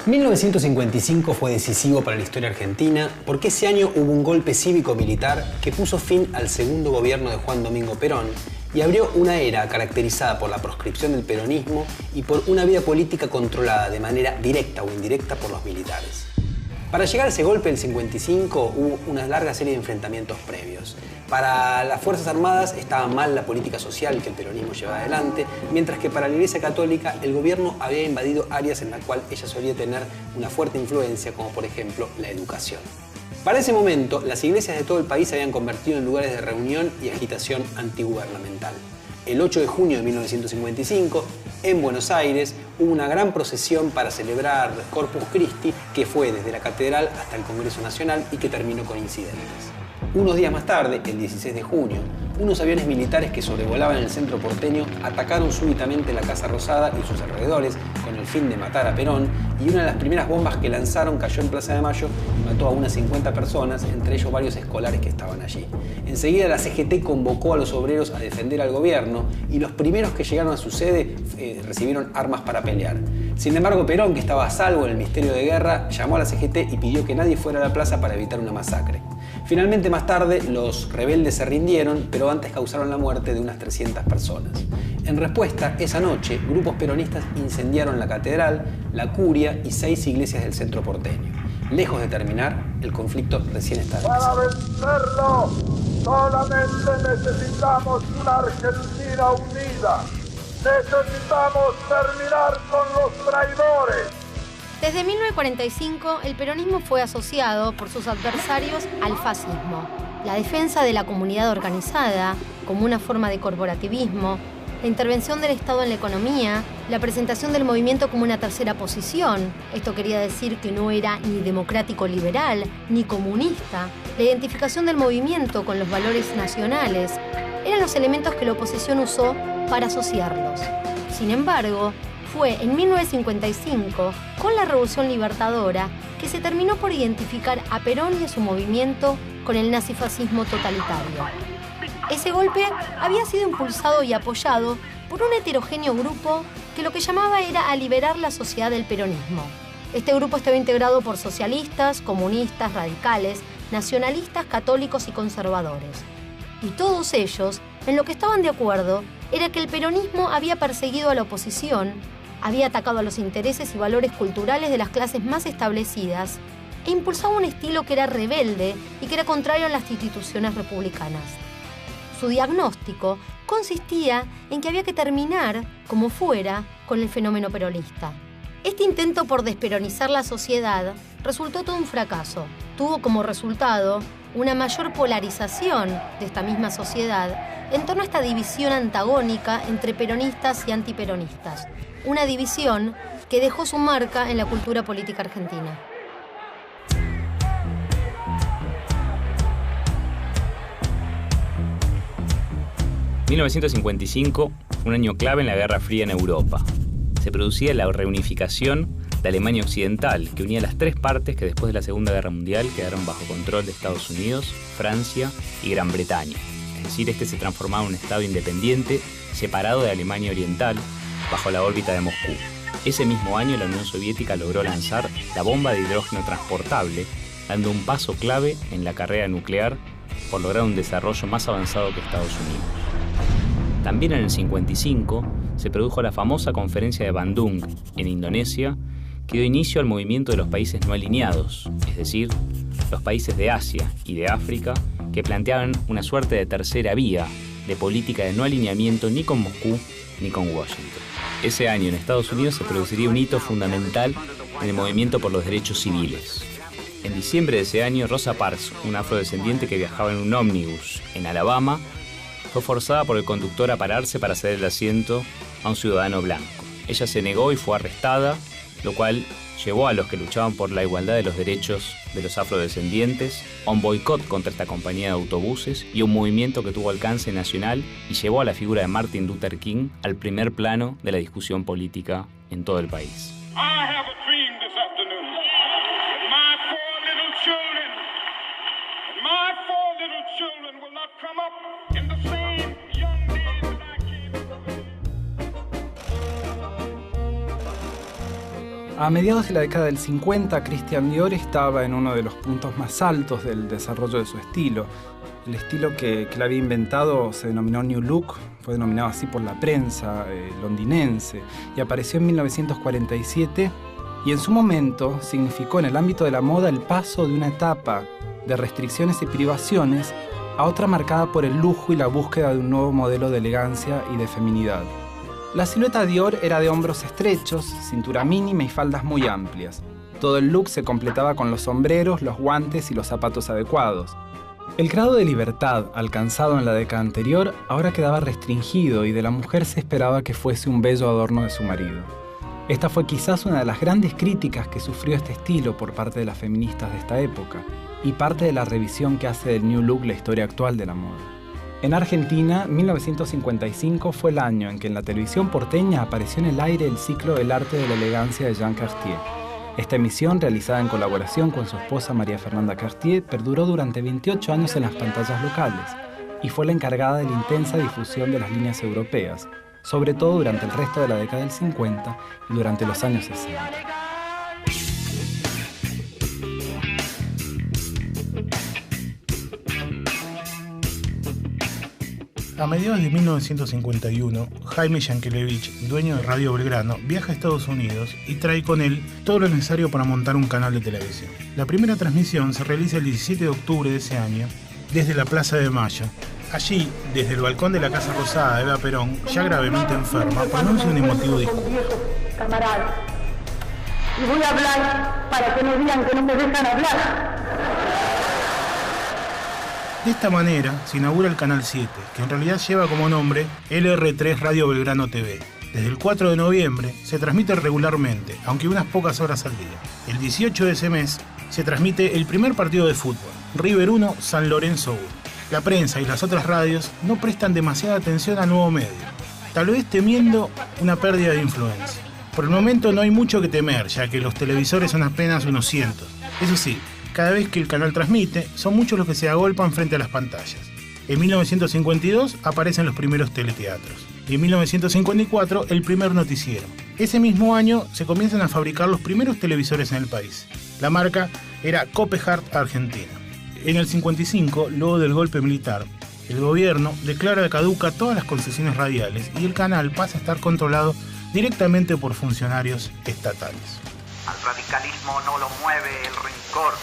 1955 fue decisivo para la historia argentina porque ese año hubo un golpe cívico-militar que puso fin al segundo gobierno de Juan Domingo Perón y abrió una era caracterizada por la proscripción del peronismo y por una vida política controlada de manera directa o indirecta por los militares. Para llegar a ese golpe del 55 hubo una larga serie de enfrentamientos previos. Para las Fuerzas Armadas estaba mal la política social que el peronismo llevaba adelante, mientras que para la Iglesia Católica el gobierno había invadido áreas en las cuales ella solía tener una fuerte influencia, como por ejemplo la educación. Para ese momento, las iglesias de todo el país se habían convertido en lugares de reunión y agitación antigubernamental. El 8 de junio de 1955, en Buenos Aires, hubo una gran procesión para celebrar Corpus Christi que fue desde la Catedral hasta el Congreso Nacional y que terminó con incidentes. Unos días más tarde, el 16 de junio, unos aviones militares que sobrevolaban el centro porteño atacaron súbitamente la Casa Rosada y sus alrededores con el fin de matar a Perón, y una de las primeras bombas que lanzaron cayó en Plaza de Mayo y mató a unas 50 personas, entre ellos varios escolares que estaban allí. Enseguida la CGT convocó a los obreros a defender al gobierno y los primeros que llegaron a su sede recibieron armas para pelear. Sin embargo, Perón, que estaba a salvo en el Ministerio de Guerra, llamó a la CGT y pidió que nadie fuera a la plaza para evitar una masacre. Finalmente, más tarde, los rebeldes se rindieron, pero antes causaron la muerte de unas 300 personas. En respuesta, esa noche, grupos peronistas incendiaron la catedral, la curia y 6 iglesias del centro porteño. Lejos de terminar, el conflicto recién está empezando. Para vencerlo, solamente necesitamos una Argentina unida. Necesitamos terminar con los traidores. Desde 1945, el peronismo fue asociado por sus adversarios al fascismo. La defensa de la comunidad organizada, como una forma de corporativismo, la intervención del Estado en la economía, la presentación del movimiento como una tercera posición, esto quería decir que no era ni democrático liberal, ni comunista, la identificación del movimiento con los valores nacionales, eran los elementos que la oposición usó para asociarlos. Sin embargo, fue en 1955, con la Revolución Libertadora, que se terminó por identificar a Perón y a su movimiento con el nazifascismo totalitario. Ese golpe había sido impulsado y apoyado por un heterogéneo grupo que lo que llamaba era a liberar la sociedad del peronismo. Este grupo estaba integrado por socialistas, comunistas, radicales, nacionalistas, católicos y conservadores. Y todos ellos, en lo que estaban de acuerdo, era que el peronismo había perseguido a la oposición, había atacado a los intereses y valores culturales de las clases más establecidas e impulsaba un estilo que era rebelde y que era contrario a las instituciones republicanas. Su diagnóstico consistía en que había que terminar, como fuera, con el fenómeno peronista. Este intento por desperonizar la sociedad resultó todo un fracaso. Tuvo como resultado una mayor polarización de esta misma sociedad en torno a esta división antagónica entre peronistas y antiperonistas. Una división que dejó su marca en la cultura política argentina. ...1955 fue un año clave en la Guerra Fría en Europa. Se producía la reunificación de Alemania Occidental, que unía las 3 partes que después de la Segunda Guerra Mundial quedaron bajo control de Estados Unidos, Francia y Gran Bretaña. Es decir, este se transformaba en un estado independiente, separado de Alemania Oriental, bajo la órbita de Moscú. Ese mismo año la Unión Soviética logró lanzar la bomba de hidrógeno transportable, dando un paso clave en la carrera nuclear por lograr un desarrollo más avanzado que Estados Unidos. También en el 55 se produjo la famosa conferencia de Bandung, en Indonesia, que dio inicio al movimiento de los países no alineados, es decir, los países de Asia y de África, que planteaban una suerte de tercera vía de política de no alineamiento ni con Moscú ni con Washington. Ese año en Estados Unidos se produciría un hito fundamental en el movimiento por los derechos civiles. En diciembre de ese año, Rosa Parks, una afrodescendiente que viajaba en un ómnibus en Alabama, fue forzada por el conductor a pararse para ceder el asiento a un ciudadano blanco. Ella se negó y fue arrestada, lo cual llevó a los que luchaban por la igualdad de los derechos de los afrodescendientes a un boicot contra esta compañía de autobuses y un movimiento que tuvo alcance nacional y llevó a la figura de Martin Luther King al primer plano de la discusión política en todo el país. A mediados de la década del 50, Christian Dior estaba en uno de los puntos más altos del desarrollo de su estilo. El estilo que él había inventado se denominó New Look, fue denominado así por la prensa londinense, y apareció en 1947, y en su momento significó en el ámbito de la moda el paso de una etapa de restricciones y privaciones a otra marcada por el lujo y la búsqueda de un nuevo modelo de elegancia y de feminidad. La silueta Dior era de hombros estrechos, cintura mínima y faldas muy amplias. Todo el look se completaba con los sombreros, los guantes y los zapatos adecuados. El grado de libertad alcanzado en la década anterior ahora quedaba restringido y de la mujer se esperaba que fuese un bello adorno de su marido. Esta fue quizás una de las grandes críticas que sufrió este estilo por parte de las feministas de esta época y parte de la revisión que hace del New Look la historia actual de la moda. En Argentina, 1955 fue el año en que en la televisión porteña apareció en el aire el ciclo El arte de la elegancia de Jean Cartier. Esta emisión, realizada en colaboración con su esposa María Fernanda Cartier, perduró durante 28 años en las pantallas locales y fue la encargada de la intensa difusión de las líneas europeas, sobre todo durante el resto de la década del 50 y durante los años 60. A mediados de 1951, Jaime Yankelevich, dueño de Radio Belgrano, viaja a Estados Unidos y trae con él todo lo necesario para montar un canal de televisión. La primera transmisión se realiza el 17 de octubre de ese año, desde la Plaza de Mayo. Allí, desde el balcón de la Casa Rosada, Eva Perón, ya gravemente enferma, pronuncia un emotivo discurso. Camaradas, y voy a hablar para que no digan que no me dejan hablar. De esta manera se inaugura el Canal 7, que en realidad lleva como nombre LR3 Radio Belgrano TV. Desde el 4 de noviembre se transmite regularmente, aunque unas pocas horas al día. El 18 de ese mes se transmite el primer partido de fútbol, River 1, San Lorenzo 1. La prensa y las otras radios no prestan demasiada atención al nuevo medio, tal vez temiendo una pérdida de influencia. Por el momento no hay mucho que temer, ya que los televisores son apenas unos cientos. Eso sí, cada vez que el canal transmite, son muchos los que se agolpan frente a las pantallas. En 1952 aparecen los primeros teleteatros y en 1954 el primer noticiero. Ese mismo año se comienzan a fabricar los primeros televisores en el país. La marca era Copehart Argentina. En el 55, luego del golpe militar, el gobierno declara caduca todas las concesiones radiales y el canal pasa a estar controlado directamente por funcionarios estatales. Al radicalismo no lo mueve el rencor,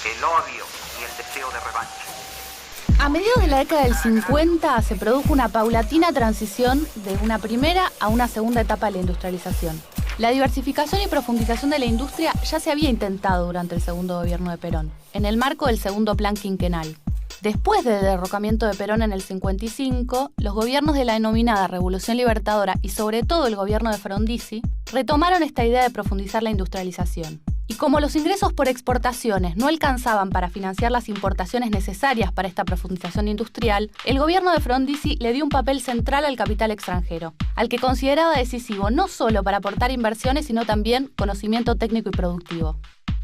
el odio y el deseo de revancha. A mediados de la década del 50 se produjo una paulatina transición de una primera a una segunda etapa de la industrialización. La diversificación y profundización de la industria ya se había intentado durante el segundo gobierno de Perón, en el marco del segundo plan quinquenal. Después del derrocamiento de Perón en el 55, los gobiernos de la denominada Revolución Libertadora y sobre todo el gobierno de Frondizi retomaron esta idea de profundizar la industrialización. Y como los ingresos por exportaciones no alcanzaban para financiar las importaciones necesarias para esta profundización industrial, el gobierno de Frondizi le dio un papel central al capital extranjero, al que consideraba decisivo no solo para aportar inversiones, sino también conocimiento técnico y productivo.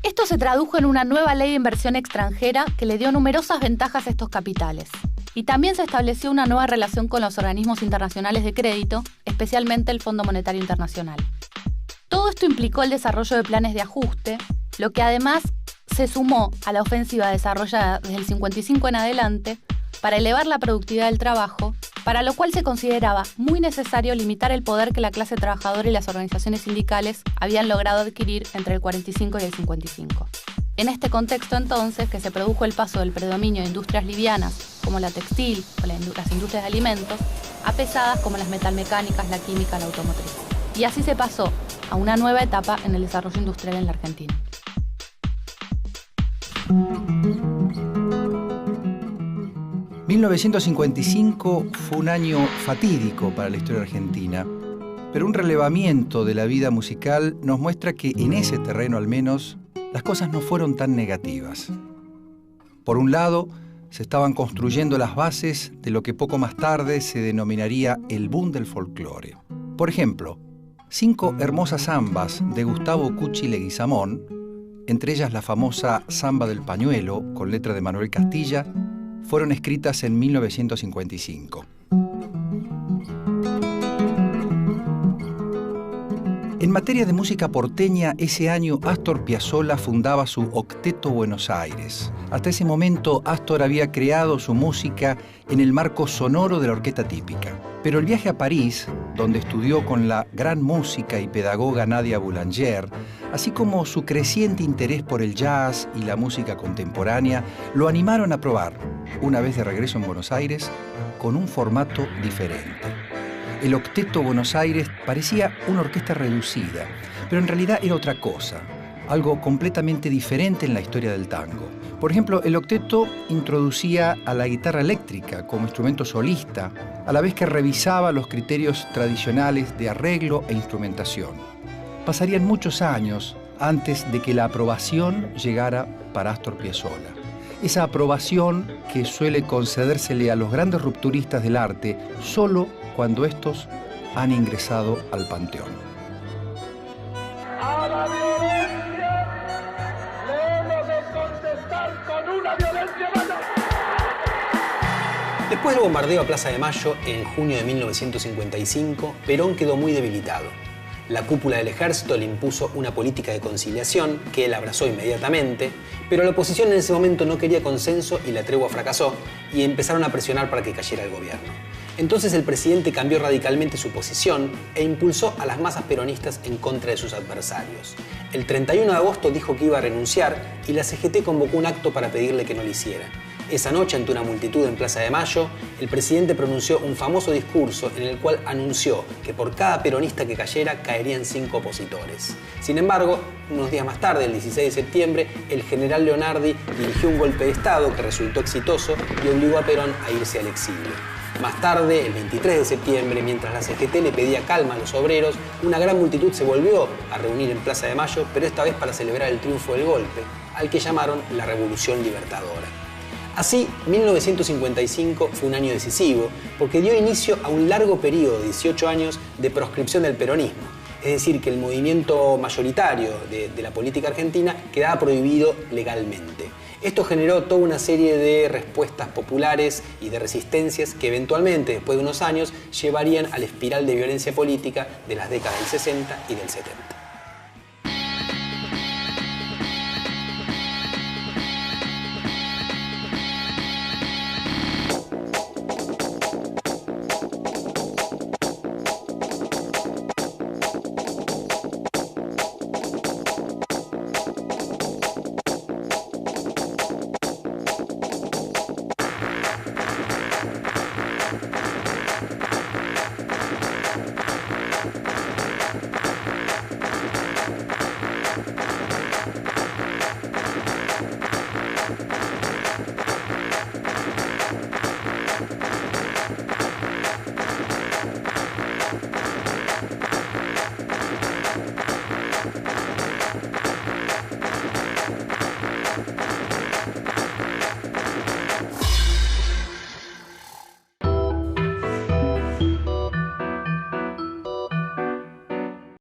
Esto se tradujo en una nueva ley de inversión extranjera que le dio numerosas ventajas a estos capitales. Y también se estableció una nueva relación con los organismos internacionales de crédito, especialmente el Fondo Monetario Internacional. Todo esto implicó el desarrollo de planes de ajuste, lo que además se sumó a la ofensiva desarrollada desde el 55 en adelante para elevar la productividad del trabajo, para lo cual se consideraba muy necesario limitar el poder que la clase trabajadora y las organizaciones sindicales habían logrado adquirir entre el 45 y el 55. En este contexto, entonces, que se produjo el paso del predominio de industrias livianas, como la textil o las industrias de alimentos, a pesadas como las metalmecánicas, la química, la automotriz. Y así se pasó a una nueva etapa en el desarrollo industrial en la Argentina. ...1955 fue un año fatídico para la historia argentina, pero un relevamiento de la vida musical nos muestra que en ese terreno al menos las cosas no fueron tan negativas. Por un lado, se estaban construyendo las bases de lo que poco más tarde se denominaría el boom del folclore. Por ejemplo, 5 hermosas zambas de Gustavo Cuchi Leguizamón, entre ellas la famosa Zamba del Pañuelo, con letra de Manuel Castilla, fueron escritas en 1955. En En materia de música porteña, ese año Astor Piazzolla fundaba su Octeto Buenos Aires. Hasta ese momento, Astor había creado su música en el marco sonoro de la orquesta típica. Pero el viaje a París, donde estudió con la gran música y pedagoga Nadia Boulanger, así como su creciente interés por el jazz y la música contemporánea, lo animaron a probar, una vez de regreso en Buenos Aires, con un formato diferente. El Octeto Buenos Aires parecía una orquesta reducida, pero en realidad era otra cosa, algo completamente diferente en la historia del tango. Por ejemplo, el octeto introducía a la guitarra eléctrica como instrumento solista, a la vez que revisaba los criterios tradicionales de arreglo e instrumentación. Pasarían muchos años antes de que la aprobación llegara para Astor Piazzolla. Esa aprobación que suele concedérsele a los grandes rupturistas del arte solo cuando estos han ingresado al panteón. A la violencia le hemos de contestar con una violencia mayor. Después del bombardeo a Plaza de Mayo en junio de 1955, Perón quedó muy debilitado. La cúpula del ejército le impuso una política de conciliación que él abrazó inmediatamente, pero la oposición en ese momento no quería consenso y la tregua fracasó y empezaron a presionar para que cayera el gobierno. Entonces el presidente cambió radicalmente su posición e impulsó a las masas peronistas en contra de sus adversarios. El 31 de agosto dijo que iba a renunciar y la CGT convocó un acto para pedirle que no lo hiciera. Esa noche, ante una multitud en Plaza de Mayo, el presidente pronunció un famoso discurso en el cual anunció que por cada peronista que cayera, caerían 5 opositores. Sin embargo, unos días más tarde, el 16 de septiembre, el general Leonardi dirigió un golpe de Estado que resultó exitoso y obligó a Perón a irse al exilio. Más tarde, el 23 de septiembre, mientras la CGT le pedía calma a los obreros, una gran multitud se volvió a reunir en Plaza de Mayo, pero esta vez para celebrar el triunfo del golpe, al que llamaron la Revolución Libertadora. Así, 1955 fue un año decisivo porque dio inicio a un largo periodo de 18 años de proscripción del peronismo. Es decir, que el movimiento mayoritario de la política argentina quedaba prohibido legalmente. Esto generó toda una serie de respuestas populares y de resistencias que eventualmente, después de unos años, llevarían a la espiral de violencia política de las décadas del 60 y del 70.